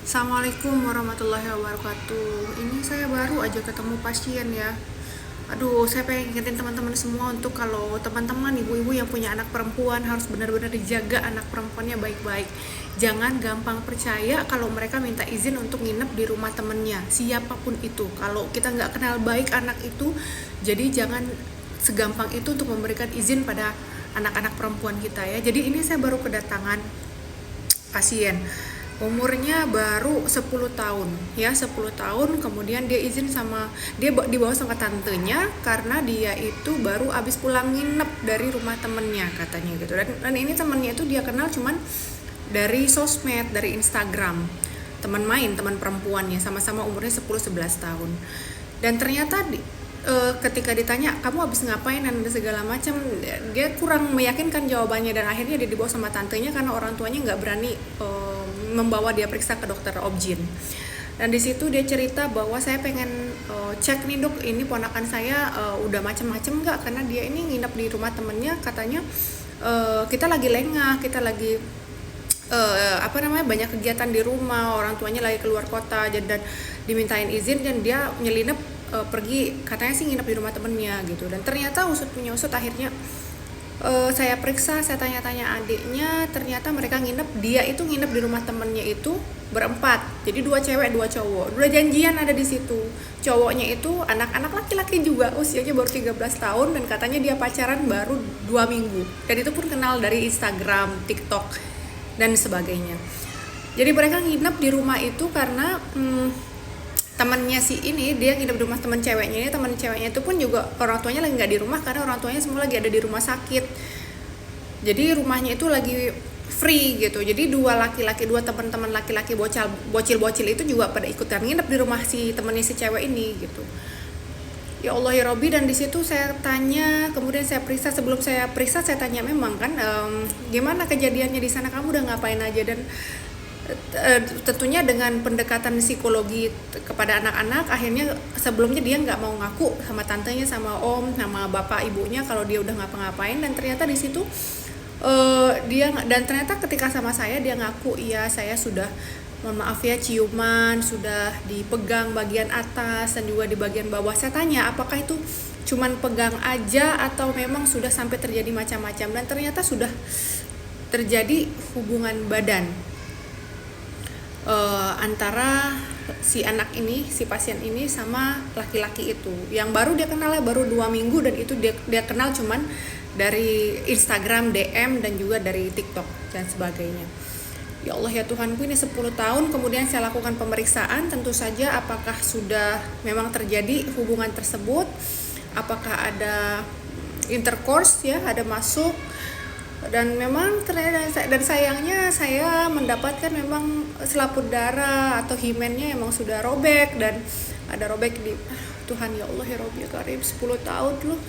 Assalamualaikum warahmatullahi wabarakatuh. Ini saya baru aja ketemu pasien ya. Aduh, saya pengen ingetin teman-teman semua untuk kalau teman-teman ibu-ibu yang punya anak perempuan harus benar-benar dijaga anak perempuannya baik-baik. Jangan gampang percaya kalau mereka minta izin untuk nginep di rumah temennya, siapapun itu. Kalau kita nggak kenal baik anak itu, jadi jangan segampang itu untuk memberikan izin pada anak-anak perempuan kita ya. Jadi ini saya baru kedatangan pasien, umurnya baru 10 tahun ya, 10 tahun. Kemudian dia izin sama dibawa sama tantenya karena dia itu baru abis pulang nginep dari rumah temennya katanya gitu. Dan ini temennya itu dia kenal cuman dari sosmed, dari Instagram, teman main, teman perempuannya, sama-sama umurnya 10-11 tahun. Dan ternyata ketika ditanya kamu habis ngapain dan segala macam, dia kurang meyakinkan jawabannya, dan akhirnya dia dibawa sama tantenya karena orang tuanya nggak berani membawa dia periksa ke dokter objin. Dan di situ dia cerita bahwa saya pengen cek nih dok, ini ponakan saya udah macam-macam nggak, karena dia ini nginep di rumah temennya, katanya kita lagi lengah, kita lagi banyak kegiatan di rumah, orang tuanya lagi keluar kota, dan dimintain izin dan dia nyelinep pergi, katanya sih nginep di rumah temennya gitu. Dan ternyata usut punya usut, akhirnya saya periksa, saya tanya-tanya adiknya, ternyata mereka dia itu nginep di rumah temennya itu berempat, jadi 2 cewek 2 cowok, udah janjian ada di situ. Cowoknya itu anak-anak laki-laki juga, usianya baru 13 tahun, dan katanya dia pacaran baru 2 minggu, dan itu pun kenal dari Instagram, TikTok, dan sebagainya. Jadi mereka nginep di rumah itu karena temannya si ini, dia nginep di rumah teman ceweknya ini. Teman ceweknya itu pun juga orang tuanya lagi nggak di rumah karena orang tuanya semua lagi ada di rumah sakit. Jadi rumahnya itu lagi free gitu. Jadi dua teman-teman laki-laki bocil itu juga pada ikutan nginep di rumah si temannya si cewek ini gitu. Ya Allah ya Robi. Dan di situ saya tanya, kemudian saya periksa. Sebelum saya periksa saya tanya memang kan, gimana kejadiannya di sana, kamu udah ngapain aja. Dan tentunya dengan pendekatan psikologi kepada anak-anak, akhirnya sebelumnya dia nggak mau ngaku sama tantenya, sama om, sama bapak ibunya kalau dia udah ngapa-ngapain. Dan ternyata di situ ternyata ketika sama saya dia ngaku, iya saya sudah, mohon maaf ya, ciuman, sudah dipegang bagian atas dan juga di bagian bawah. Saya tanya apakah itu cuman pegang aja atau memang sudah sampai terjadi macam-macam, dan ternyata sudah terjadi hubungan badan antara si anak ini, si pasien ini sama laki-laki itu, yang baru dia kenal baru 2 minggu, dan itu dia kenal cuman dari Instagram, DM, dan juga dari TikTok dan sebagainya. Ya Allah ya Tuhanku, ini 10 tahun. Kemudian saya lakukan pemeriksaan, tentu saja apakah sudah memang terjadi hubungan tersebut, apakah ada intercourse ya, ada masuk. Dan memang ternyata, dan sayangnya saya mendapatkan memang selaput darah atau himennya emang sudah robek, dan ada robek di Tuhan ya Allah ya Rabbi ya Karim, 10 tahun loh.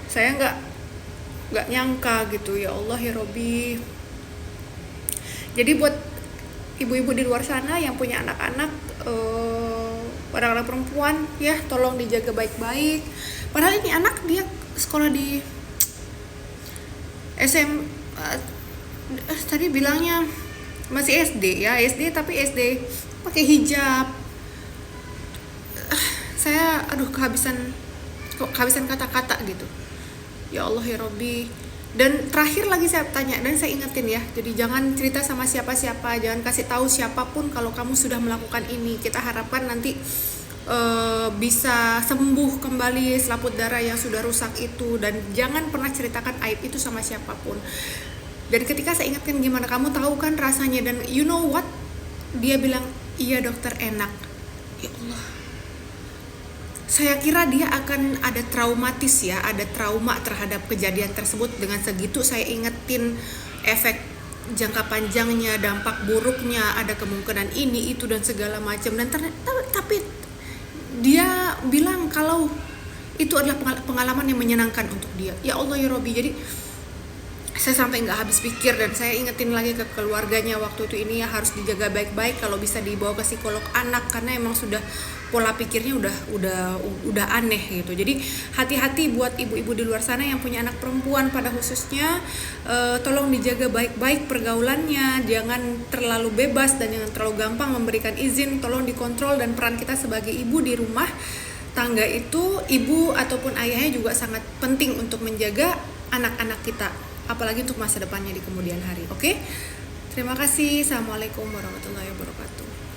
Saya nggak nyangka gitu ya Allah ya Rabbi. Jadi buat ibu-ibu di luar sana yang punya anak-anak, anak-anak perempuan ya, tolong dijaga baik-baik. Padahal ini anak dia sekolah di tadi bilangnya masih SD ya, SD, tapi SD pakai hijab. Saya kehabisan kata-kata gitu. Ya Allah ya Robbi. Dan terakhir lagi saya tanya dan saya ingetin ya, jadi jangan cerita sama siapa-siapa, jangan kasih tahu siapapun kalau kamu sudah melakukan ini. Kita harapkan nanti bisa sembuh kembali selaput darah yang sudah rusak itu, dan jangan pernah ceritakan aib itu sama siapapun. Dan ketika saya ingatkan, gimana kamu tahu kan rasanya, dan you know what, dia bilang iya dokter, enak. Ya Allah, saya kira dia akan ada traumatis ya, ada trauma terhadap kejadian tersebut. Dengan segitu saya ingetin efek jangka panjangnya, dampak buruknya, ada kemungkinan ini itu dan segala macam. Dan tapi dia bilang kalau itu adalah pengalaman yang menyenangkan untuk dia. Ya Allah ya Robbi. Jadi saya sampai nggak habis pikir, dan saya ingetin lagi ke keluarganya waktu itu, ini ya harus dijaga baik-baik, kalau bisa dibawa ke psikolog anak karena emang sudah pola pikirnya udah aneh gitu. Jadi hati-hati buat ibu-ibu di luar sana yang punya anak perempuan pada khususnya, tolong dijaga baik-baik pergaulannya, jangan terlalu bebas dan jangan terlalu gampang memberikan izin, tolong dikontrol. Dan peran kita sebagai ibu di rumah tangga itu, ibu ataupun ayahnya juga sangat penting untuk menjaga anak-anak kita, apalagi untuk masa depannya di kemudian hari. Oke? Terima kasih. Assalamualaikum warahmatullahi wabarakatuh.